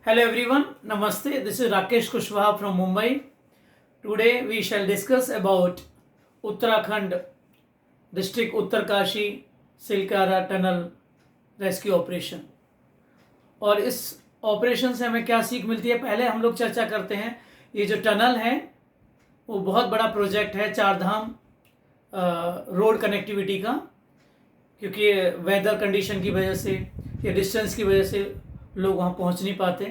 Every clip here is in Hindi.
Hello everyone, Namaste. This is Rakesh Kushwaha from Mumbai. Today we shall discuss about Uttarakhand district Uttarkashi Silkyara tunnel rescue operation. और इस ऑपरेशन से हमें क्या सीख मिलती है, पहले हम लोग चर्चा करते हैं। ये जो टनल है वो बहुत बड़ा प्रोजेक्ट है चार धाम रोड कनेक्टिविटी का, क्योंकि वेदर कंडीशन की वजह से या डिस्टेंस की वजह से लोग वहाँ पहुँच नहीं पाते,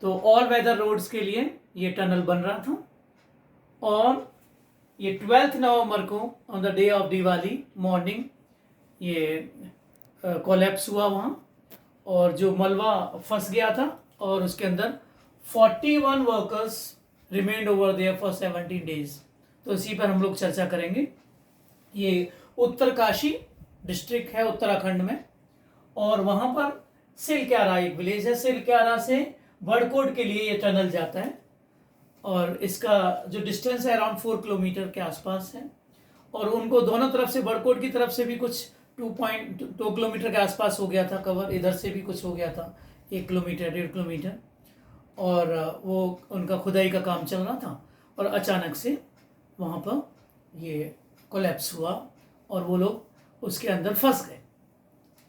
तो ऑल वेदर रोड्स के लिए ये टनल बन रहा था। और ये 12 नवंबर को on the day of Diwali morning ये कोलैप्स हुआ वहाँ, और जो मलबा फंस गया था और उसके अंदर 41 workers remained over there for 17 days. तो इसी पर हम लोग चर्चा करेंगे। ये उत्तरकाशी डिस्ट्रिक्ट है उत्तराखंड में, और वहाँ पर सिलक्यारा एक विलेज है। सिलक्यारा से बड़कोट के लिए ये टनल जाता है, और इसका जो डिस्टेंस है अराउंड 4 किलोमीटर के आसपास है। और उनको दोनों तरफ से, बड़कोट की तरफ से भी कुछ 2.2 किलोमीटर के आसपास हो गया था कवर, इधर से भी कुछ हो गया था 1 किलोमीटर 1.5 किलोमीटर, और वो उनका खुदाई का काम चल रहा था। और अचानक से वहाँ पर ये कोलैप्स हुआ और वो लोग उसके अंदर फंस गए।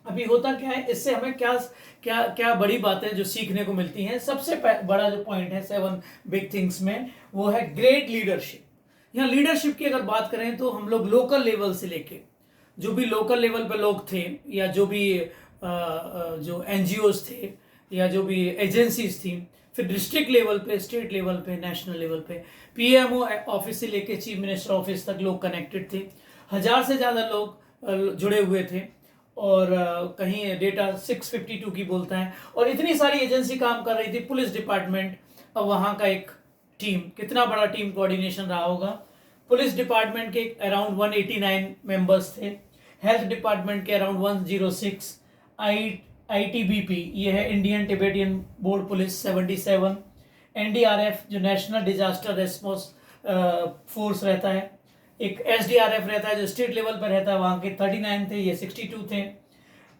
अभी होता क्या है, इससे हमें क्या क्या क्या बड़ी बातें जो सीखने को मिलती हैं। सबसे बड़ा जो पॉइंट है 7 बिग थिंग्स में, वो है ग्रेट लीडरशिप। यहाँ लीडरशिप की अगर बात करें तो हम लोग लोकल लेवल से लेके जो भी लोकल लेवल पे लोग थे, या जो भी जो एनजीओज थे, या जो भी एजेंसीज थी, फिर डिस्ट्रिक्ट लेवल पे, स्टेट लेवल पे, नेशनल लेवल पे, पीएमओ ऑफिस से लेके चीफ मिनिस्टर ऑफिस तक लोग कनेक्टेड थे। 1000 से ज़्यादा लोग जुड़े हुए थे, और कहीं डेटा 652 की बोलता है। और इतनी सारी एजेंसी काम कर रही थी, पुलिस डिपार्टमेंट, अब वहाँ का एक टीम, कितना बड़ा टीम कोऑर्डिनेशन रहा होगा। पुलिस डिपार्टमेंट के अराउंड 189 मेंबर्स थे, हेल्थ डिपार्टमेंट के अराउंड 106, आईटीबीपी ये है Indian Tibetan board police 77, NDRF जो नेशनल डिजास्टर रेस्पॉन्स फोर्स रहता है, एक एसडीआरएफ रहता है जो स्टेट लेवल पर रहता है, वहाँ के 39 थे, ये 62 थे।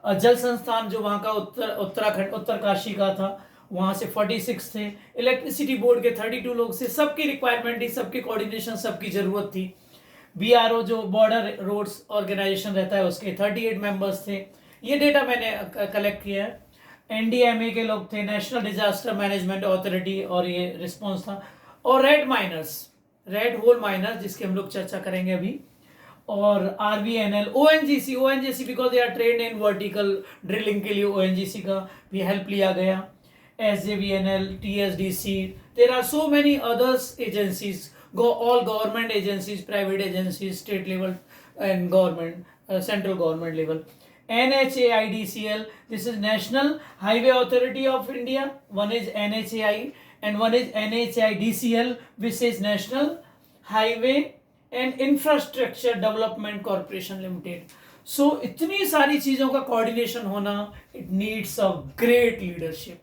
जल संस्थान जो वहाँ का उत्तराखंड उत्तरकाशी का था, वहाँ से 46 थे। इलेक्ट्रिसिटी बोर्ड के 32 लोग से, सबकी रिक्वायरमेंट थी, सबकी कोऑर्डिनेशन, सबकी ज़रूरत थी। बीआरओ जो बॉर्डर रोड्स ऑर्गेनाइजेशन रहता है उसके 38 मेंबर्स थे। ये डेटा मैंने कलेक्ट किया है। एनडीएमए के लोग थे, नेशनल डिजास्टर मैनेजमेंट अथॉरिटी, और ये रिस्पॉन्स था। और रेड होल माइनर्स जिसकी हम लोग चर्चा करेंगे अभी, और RVNL, ONGC because they are trained in vertical drilling के लिए ओएनजीसी का भी हेल्प लिया गया, SJVNL, TSDC, there are so many others agencies, all government agencies, private agencies, state level and government, central government level. NHAIDCL, this is National Highway Authority of India. One is NHAI and one is NHAIDCL, which is National Highway and Infrastructure Development Corporation Limited. So इतनी सारी चीज़ों का coordination होना, it needs a great leadership.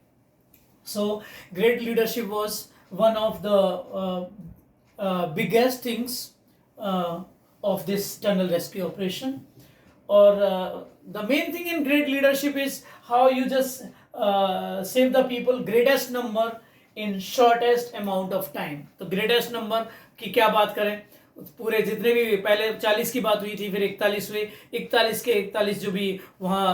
So great leadership was one of the biggest things of this tunnel rescue operation. Or the main thing in great leadership is how you just save the people greatest number in shortest amount of time. तो greatest number की क्या बात करें, पूरे जितने भी पहले 40 की बात हुई थी, फिर 41 हुए, 41 के 41 जो भी वहाँ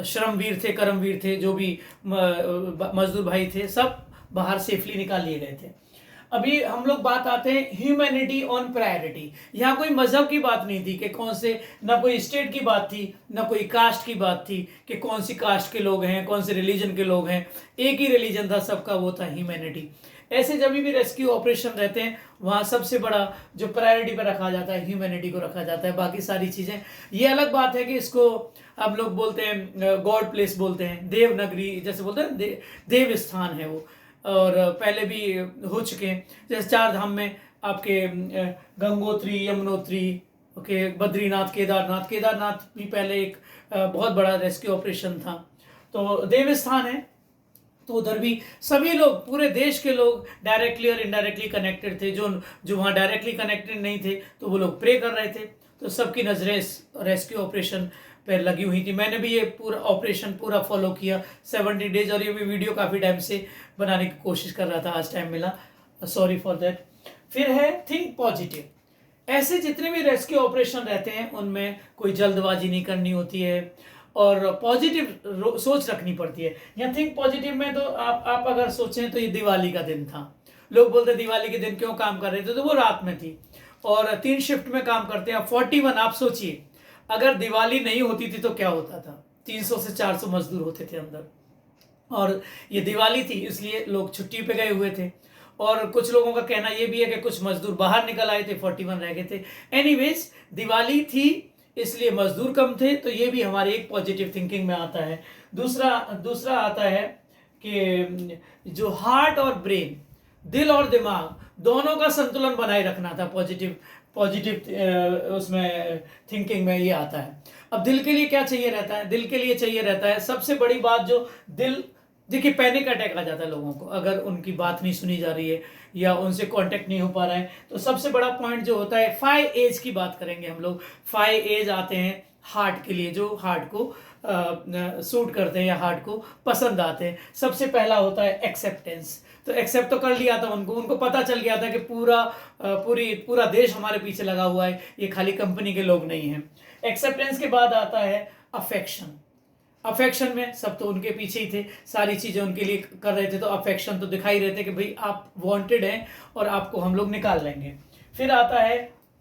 श्रमवीर थे, कर्मवीर थे, जो भी मजदूर भाई थे, सब बाहर सेफली निकाल लिए गए थे। अभी हम लोग बात आते हैं ह्यूमैनिटी ऑन प्रायोरिटी। यहाँ कोई मजहब की बात नहीं थी कि कौन से, ना कोई स्टेट की बात थी, ना कोई कास्ट की बात थी कि कौन सी कास्ट के लोग हैं, कौन से रिलीजन के लोग हैं। एक ही रिलीजन था सबका, वो था ह्यूमैनिटी। ऐसे जब भी रेस्क्यू ऑपरेशन रहते हैं, वहाँ सबसे बड़ा जो प्रायोरिटी पर रखा जाता है, ह्यूमैनिटी को रखा जाता है। बाकी सारी चीज़ें, ये अलग बात है कि इसको हम लोग बोलते हैं गॉड प्लेस बोलते हैं, देवनगरी जैसे बोलते हैं, देव स्थान है वो, और पहले भी हो चुके हैं। जैसे चार धाम में आपके गंगोत्री, यमुनोत्री, ओके, बद्रीनाथ, केदारनाथ भी पहले एक बहुत बड़ा रेस्क्यू ऑपरेशन था। तो देवस्थान है, तो उधर भी सभी लोग, पूरे देश के लोग डायरेक्टली और इनडायरेक्टली कनेक्टेड थे। जो वहाँ डायरेक्टली कनेक्टेड नहीं थे तो वो लोग प्रे कर रहे थे। तो सबकी नज़रें रेस्क्यू ऑपरेशन पे लगी हुई थी। मैंने भी ये पूरा ऑपरेशन पूरा फॉलो किया 70 डेज, और ये भी वीडियो काफ़ी टाइम से बनाने की कोशिश कर रहा था, आज टाइम मिला, सॉरी फॉर दैट। फिर है थिंक पॉजिटिव। ऐसे जितने भी रेस्क्यू ऑपरेशन रहते हैं उनमें कोई जल्दबाजी नहीं करनी होती है और पॉजिटिव सोच रखनी पड़ती है। या थिंक पॉजिटिव में तो आप अगर सोचें तो ये दिवाली का दिन था, लोग बोलते दिवाली के दिन क्यों काम कर रहे थे, तो वो रात में थी और 3 शिफ्ट में काम करते हैं। 41, आप सोचिए अगर दिवाली नहीं होती थी तो क्या होता था, 300 से 400 मजदूर होते थे अंदर, और ये दिवाली थी इसलिए लोग छुट्टी पे गए हुए थे। और कुछ लोगों का कहना ये भी है कि कुछ मजदूर बाहर निकल आए थे, 41 रह गए थे। एनीवेज दिवाली थी इसलिए मजदूर कम थे, तो ये भी हमारे एक पॉजिटिव थिंकिंग में आता है। दूसरा आता है कि जो हार्ट और ब्रेन, दिल और दिमाग दोनों का संतुलन बनाए रखना था। पॉजिटिव उसमें थिंकिंग में ये आता है। अब दिल के लिए क्या चाहिए रहता है, दिल के लिए चाहिए रहता है सबसे बड़ी बात, जो दिल, देखिए पैनिक अटैक आ जाता है लोगों को अगर उनकी बात नहीं सुनी जा रही है या उनसे कांटेक्ट नहीं हो पा रहा है। तो सबसे बड़ा पॉइंट जो होता है, 5 एज की बात करेंगे हम लोग। 5 एज आते हैं हार्ट के लिए, जो हार्ट को सूट करते हैं या हार्ट को पसंद आते हैं। सबसे पहला होता है एक्सेप्टेंस। तो एक्सेप्ट तो कर लिया था उनको पता चल गया था कि पूरा देश हमारे पीछे लगा हुआ है, ये खाली कंपनी के लोग नहीं हैं। एक्सेप्टेंस के बाद आता है अफेक्शन। अफेक्शन में सब तो उनके पीछे ही थे, सारी चीज़ें उनके लिए कर रहे थे, तो अफेक्शन तो दिखाई रहे थे कि भाई आप वांटेड हैं और आपको हम लोग निकाल लेंगे। फिर आता है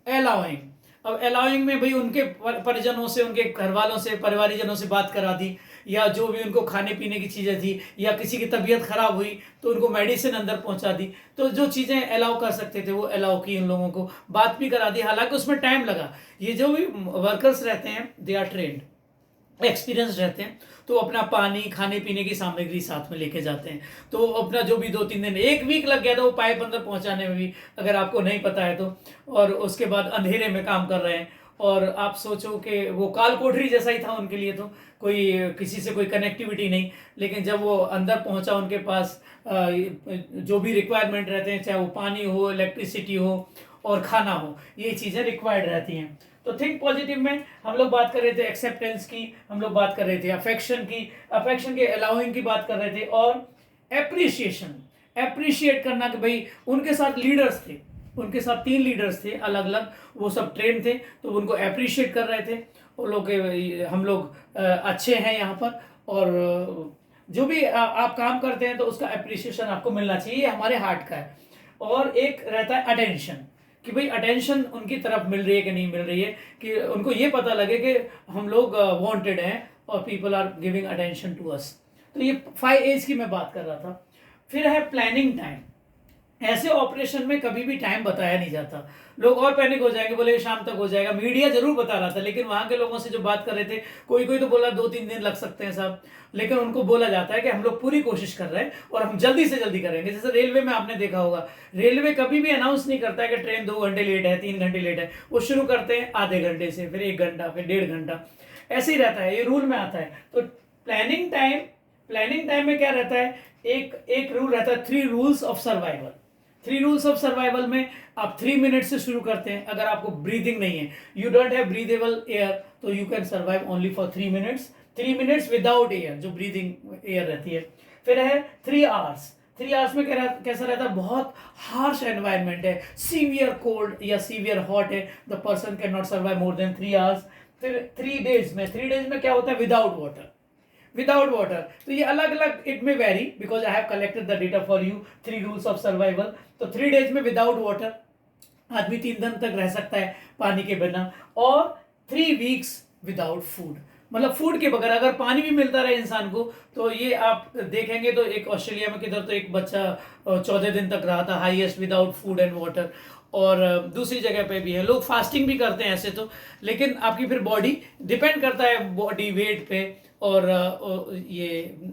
अलाउइंग। अब अलाउइंग में भाई उनके परिजनों से, उनके घर वालों से, परिवारीजनों से बात करा दी, या जो भी उनको खाने पीने की चीज़ें थी, या किसी की तबीयत खराब हुई तो उनको मेडिसिन अंदर पहुंचा दी। तो जो चीज़ें अलाउ कर सकते थे वो अलाउ की, उन लोगों को बात भी करा दी, हालांकि उसमें टाइम लगा। ये जो भी वर्कर्स रहते हैं दे आर ट्रेंड, एक्सपीरियंस रहते हैं, तो अपना पानी, खाने पीने की सामग्री साथ में लेके जाते हैं। तो अपना जो भी 2-3 दिन, 1 वीक लग गया था वो पाइप अंदर पहुंचाने में भी, अगर आपको नहीं पता है तो। और उसके बाद अंधेरे में काम कर रहे हैं, और आप सोचो कि वो काल कोठरी जैसा ही था उनके लिए, तो कोई किसी से कोई कनेक्टिविटी नहीं। लेकिन जब वो अंदर पहुंचा उनके पास जो भी रिक्वायरमेंट रहते हैं, चाहे वो पानी हो, इलेक्ट्रिसिटी हो और खाना हो, ये चीज़ें रिक्वायर्ड रहती हैं। तो थिंक पॉजिटिव में हम लोग बात कर रहे थे एक्सेप्टेंस की, हम लोग बात कर रहे थे अफेक्शन की, अफेक्शन के अलाउइंग की बात कर रहे थे, और एप्रिसिएशन, एप्रिशिएट करना कि भाई उनके साथ लीडर्स थे, उनके साथ 3 लीडर्स थे अलग अलग, वो सब ट्रेन थे, तो उनको अप्रिशिएट कर रहे थे। वो लोग, हम लोग अच्छे हैं यहाँ पर, और जो भी आप काम करते हैं तो उसका अप्रिसिएशन आपको मिलना चाहिए, ये हमारे हार्ट का है। और एक रहता है अटेंशन, कि भाई अटेंशन उनकी तरफ मिल रही है कि नहीं मिल रही है, कि उनको ये पता लगे कि हम लोग वांटेड हैं और people are giving attention to us. तो ये 5 एज की मैं बात कर रहा था। फिर है प्लानिंग टाइम। ऐसे ऑपरेशन में कभी भी टाइम बताया नहीं जाता, लोग और पैनिक हो जाएंगे, बोले शाम तक हो जाएगा। मीडिया जरूर बता रहा था, लेकिन वहां के लोगों से जो बात कर रहे थे, कोई तो बोला 2-3 दिन लग सकते हैं साहब, लेकिन उनको बोला जाता है कि हम लोग पूरी कोशिश कर रहे हैं और हम जल्दी से जल्दी करेंगे। जैसे रेलवे में आपने देखा होगा, रेलवे कभी भी अनाउंस नहीं करता है कि ट्रेन 2 घंटे लेट है, 3 घंटे लेट है। वो शुरू करते हैं आधे घंटे से, फिर 1 घंटा, फिर 1.5 घंटा, ऐसे ही रहता है, ये रूल में आता है। तो प्लानिंग टाइम में क्या रहता है, एक रूल रहता है, 3 rules of survival. 3 rules of survival में आप 3 मिनट से शुरू करते हैं। अगर आपको ब्रीदिंग नहीं है, you don't have breathable air, तो you can survive only for 3 minutes. 3 minutes without air, जो ब्रीदिंग एयर रहती है। फिर है 3 आवर्स। 3 आवर्स में कैसा रहता है, बहुत हार्श एनवायरनमेंट है, सीवियर कोल्ड या सीवियर हॉट है, the person can not survive more than 3 hours. फिर 3 डेज में क्या होता है, विदाउट वाटर। तो ये अलग अलग, इट में very, because I have collected the data for you, 3 rules of survival. तो 3 डेज में विदाउट वाटर, आदमी 3 दिन तक रह सकता है पानी के बिना, और 3 वीक्स विदाउट फूड, मतलब फूड के बगैर। अगर पानी भी मिलता रहे इंसान को, तो ये आप देखेंगे तो एक ऑस्ट्रेलिया में किधर तो एक बच्चा 14 दिन तक रहा था, highest, without food and water. और दूसरी जगह पे भी है, लोग फास्टिंग भी करते हैं ऐसे तो, लेकिन आपकी फिर बॉडी डिपेंड करता है, बॉडी वेट पे और ये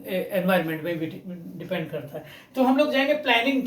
एनवायरनमेंट पे भी डिपेंड करता है। तो हम लोग जाएंगे प्लानिंग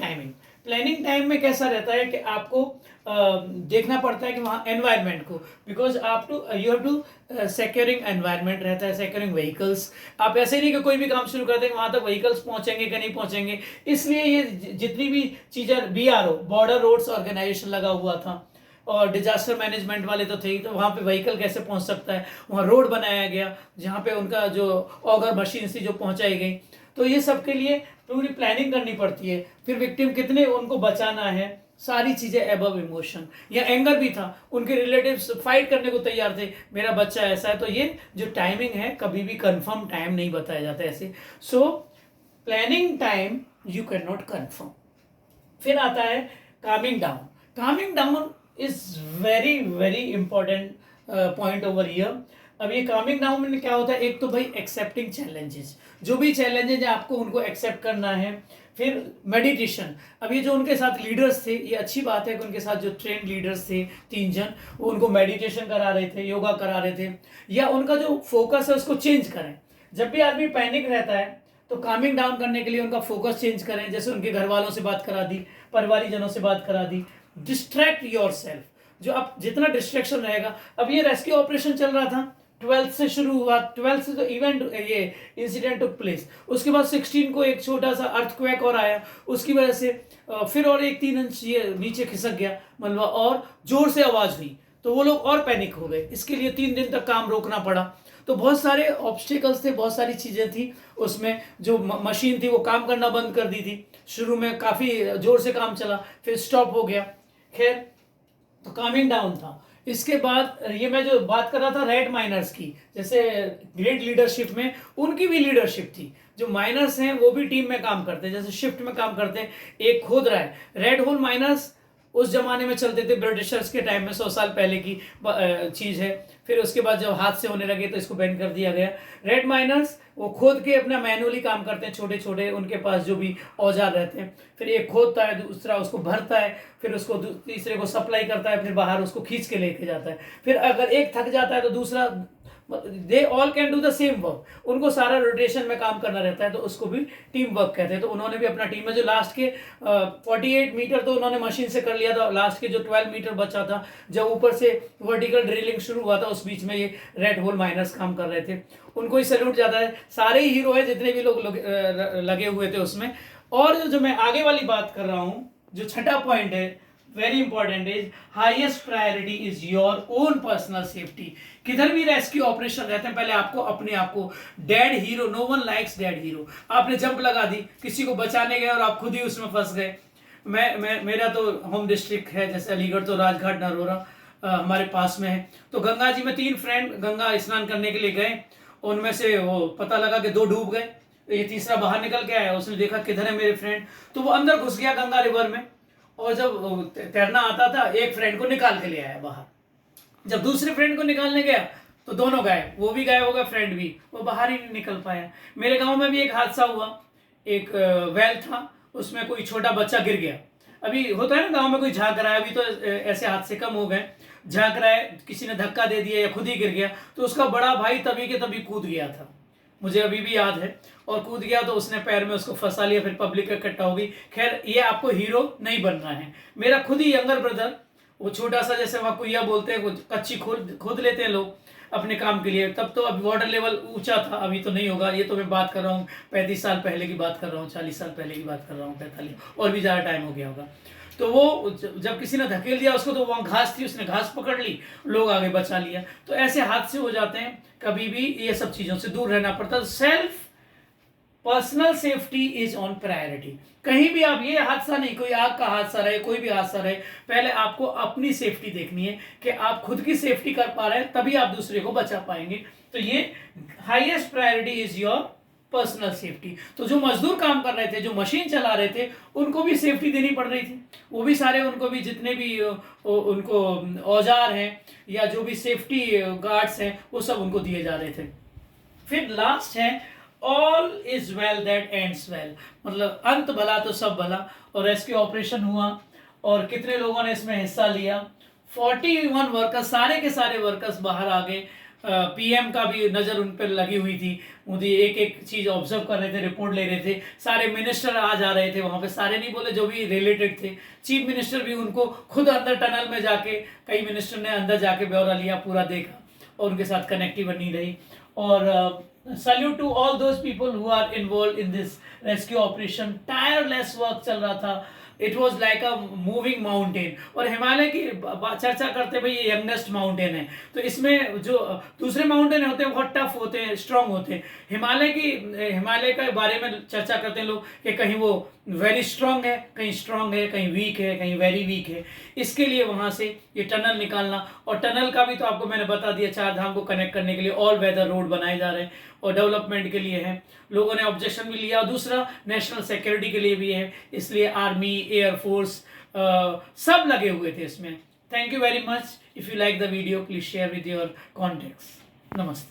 टाइम में कैसा रहता है कि आपको देखना पड़ता है कि वहाँ एनवायरनमेंट को, because you have to securing environment रहता है, सिक्योरिंग व्हीकल्स। आप ऐसे नहीं कि कोई भी काम शुरू कर देंगे वहाँ तक व्हीकल्स पहुँचेंगे कि नहीं पहुँचेंगे। इसलिए ये जितनी भी चीज़ें, BRO, बॉर्डर रोड्स ऑर्गेनाइजेशन लगा हुआ था, और डिजास्टर मैनेजमेंट वाले तो थे ही, तो वहाँ पे व्हीकल कैसे पहुँच सकता है, वहाँ रोड बनाया गया जहाँ पे उनका जो ऑगर मशीन थी जो पहुँचाई गई। तो ये सब के लिए पूरी प्लानिंग करनी पड़ती है। फिर विक्टिम कितने उनको बचाना है, सारी चीज़ें एबव इमोशन। या एंगर भी था, उनके रिलेटिव्स फाइट करने को तैयार थे, मेरा बच्चा ऐसा है। तो ये जो टाइमिंग है, कभी भी कंफर्म टाइम नहीं बताया जाता ऐसे। So planning time you can not confirm. फिर आता है Kameng down. Kameng down is very very important point over here. अब ये कामिंग डाउन में क्या होता है, एक तो भाई एक्सेप्टिंग चैलेंजेस, जो भी चैलेंजेस है आपको उनको एक्सेप्ट करना है। फिर मेडिटेशन। अब ये जो उनके साथ लीडर्स थे, ये अच्छी बात है कि उनके साथ जो ट्रेन लीडर्स थे 3 जन, वो उनको मेडिटेशन करा रहे थे, योगा करा रहे थे, या उनका जो फोकस है उसको चेंज करें। जब भी आदमी पैनिक रहता है तो कामिंग डाउन करने के लिए उनका फोकस चेंज करें, जैसे उनके घर वालों से बात करा दी, परिवारीजनों से बात करा दी। डिस्ट्रैक्ट योर सेल्फ, जो आप जितना डिस्ट्रैक्शन रहेगा। अब ये रेस्क्यू ऑपरेशन चल रहा था, 12th से शुरू हुआ, 12th से तो इवेंट ये इंसिडेंट टुक प्लेस। उसके बाद 16 को एक छोटा सा अर्थक्वेक और आया, उसकी वजह से फिर और एक 3 इंच ये नीचे खिसक गया मलबा, और जोर से आवाज हुई, तो वो लोग और पैनिक हो गए। इसके लिए 3 दिन तक काम रोकना पड़ा। तो बहुत सारे ऑब्स्टिकल्स थे, बहुत सारी चीजें थी उसमें। जो मशीन थी वो काम करना बंद कर दी थी, शुरू में काफी जोर से काम चला, फिर स्टॉप हो गया। खैर, तो कामिंग डाउन था। इसके बाद ये मैं जो बात कर रहा था रेड माइनर्स की, जैसे ग्रेट लीडरशिप में उनकी भी लीडरशिप थी। जो माइनर्स हैं वो भी टीम में काम करते हैं, जैसे शिफ्ट में काम करते हैं। एक खोद रहा है, रेड होल माइनर्स उस जमाने में चलते थे, ब्रिटिशर्स के टाइम में, 100 साल पहले की चीज है। फिर उसके बाद जब हाथ से होने लगे तो इसको बैन कर दिया गया। रेड माइनर्स वो खोद के अपना मैनुअली काम करते हैं, छोटे छोटे उनके पास जो भी औजार रहते हैं। फिर एक खोदता है, दूसरा उसको भरता है, फिर उसको तीसरे को सप्लाई करता है, फिर बाहर उसको खींच के लेके जाता है। फिर अगर एक थक जाता है तो दूसरा, they all can do the same work, उनको सारा रोटेशन में काम करना रहता है, तो उसको भी टीम वर्क कहते हैं। तो उन्होंने भी अपना टीम में जो लास्ट के 48 मीटर तो उन्होंने मशीन से कर लिया था, लास्ट के जो 12 मीटर बचा था, जब ऊपर से वर्टिकल ड्रिलिंग शुरू हुआ था, उस बीच में ये रेड होल माइनर्स काम कर रहे थे। उनको ही सैल्यूट जाता है। सारे ही हीरो है जितने भी लोग लगे हुए थे उसमें। और जो मैं आगे वाली बात कर रहा हूँ, जो छठा पॉइंट है, very important, is highest priority is your own personal safety. किधर भी रेस्क्यू ऑपरेशन रहते हैं, पहले आपको अपने आप को, dead hero, no one likes dead hero. आपने जंप लगा दी, किसी को बचाने गए और आप खुद ही उसमें फंस गए। मेरा तो होम डिस्ट्रिक्ट है जैसे अलीगढ़, तो राजघाट नरोरा हमारे पास में है। तो गंगा जी में 3 फ्रेंड गंगा स्नान करने के लिए गए, उनमें से वो पता लगा कि 2 डूब गए, ये तीसरा बाहर निकल के आया। उसने देखा किधर है मेरे फ्रेंड, तो वो अंदर घुस गया गंगा रिवर में, और जब तैरना आता था एक फ्रेंड को निकाल के ले आया बाहर। जब दूसरे फ्रेंड को निकालने गया तो दोनों गायब, वो भी गायब हो गया, फ्रेंड भी, वो बाहर ही नहीं निकल पाया। मेरे गांव में भी एक हादसा हुआ, एक वेल था, उसमें कोई छोटा बच्चा गिर गया। अभी होता है ना गांव में कोई झांक रहा है, अभी तो ऐसे हादसे कम हो गए, झांक रहा है, किसी ने धक्का दे दिया या खुद ही गिर गया, तो उसका बड़ा भाई तभी के तभी कूद गया था, मुझे अभी भी याद है। और कूद गया तो उसने पैर में उसको फंसा लिया, फिर पब्लिक इकट्ठा हो गई। खैर, ये आपको हीरो नहीं बनना है। मेरा खुद ही यंगर ब्रदर, वो छोटा सा, जैसे वहाँ कुइया बोलते हैं, वो कच्ची खोद लेते हैं लोग अपने काम के लिए। तब तो अभी वाटर लेवल ऊंचा था, अभी तो नहीं होगा। ये तो मैं बात कर रहा हूँ 35 साल पहले की बात कर रहा हूँ, 40 साल पहले की बात कर रहा हूँ, 45 और भी ज़्यादा टाइम हो गया होगा। तो वो जब किसी ने धकेल दिया उसको, तो वहाँ घास थी, उसने घास पकड़ ली, लोग आगे बचा लिया। तो ऐसे हादसे हो जाते हैं, कभी भी ये सब चीज़ों से दूर रहना पड़ता है। Self personal safety is on priority. कहीं भी आप, ये हादसा नहीं, कोई आग का हादसा रहे, कोई भी हादसा रहे, पहले आपको अपनी सेफ्टी देखनी है कि आप खुद की सेफ्टी कर पा रहे हैं, तभी आप दूसरे को बचा पाएंगे। तो ये highest priority is your personal safety. तो जो मजदूर काम कर रहे थे, जो मशीन चला रहे थे, उनको भी सेफ्टी देनी पड़ रही थी। वो भी सारे, उनको भी जितने भी उनको औजार हैं या जो भी सेफ्टी गार्ड्स हैं, वो सब उनको दिए जा रहे थे। फिर लास्ट है all is well that ends well, मतलब अंत भला तो सब भला। और रेस्क्यू ऑपरेशन हुआ और कितने लोगों ने इसमें हिस्सा लिया, 41 वर्कर्स, सारे के सारे वर्कर्स बाहर आ गए। पीएम का भी नज़र उन पर लगी हुई थी, मोदी एक एक चीज़ ऑब्जर्व कर रहे थे, रिपोर्ट ले रहे थे। सारे मिनिस्टर आ जा रहे थे वहाँ पे, सारे नहीं बोले, जो भी रिलेटेड थे। चीफ मिनिस्टर भी उनको खुद अंदर टनल में जाके, कई मिनिस्टर ने अंदर जाके ब्यौरा लिया, पूरा देखा और उनके साथ कनेक्टिव बनी रही। और salute to all those people who are involve in this rescue operation. Tireless work चल रहा था, it was like a moving mountain. और हिमालय की चर्चा करते भाई ये यंगेस्ट माउंटेन है, तो इसमें जो दूसरे माउंटेन होते हैं बहुत टफ होते हैं, स्ट्रांग होते हैं। हिमालय के बारे में चर्चा करते हैं लोग कि कहीं वो वेरी स्ट्रांग है, कहीं वीक है, कहीं वेरी वीक है। इसके लिए वहाँ से ये टनल निकालना, और टनल का भी तो आपको मैंने बता दिया, चार धाम को कनेक्ट करने के लिए ऑल वेदर रोड बनाए जा रहे हैं और डेवलपमेंट के लिए है। लोगों ने ऑब्जेक्शन भी लिया, और दूसरा नेशनल सिक्योरिटी के लिए भी है, इसलिए आर्मी, एयरफोर्स सब लगे हुए थे इसमें। Thank you very much. If you like the video please share with your contacts. नमस्ते।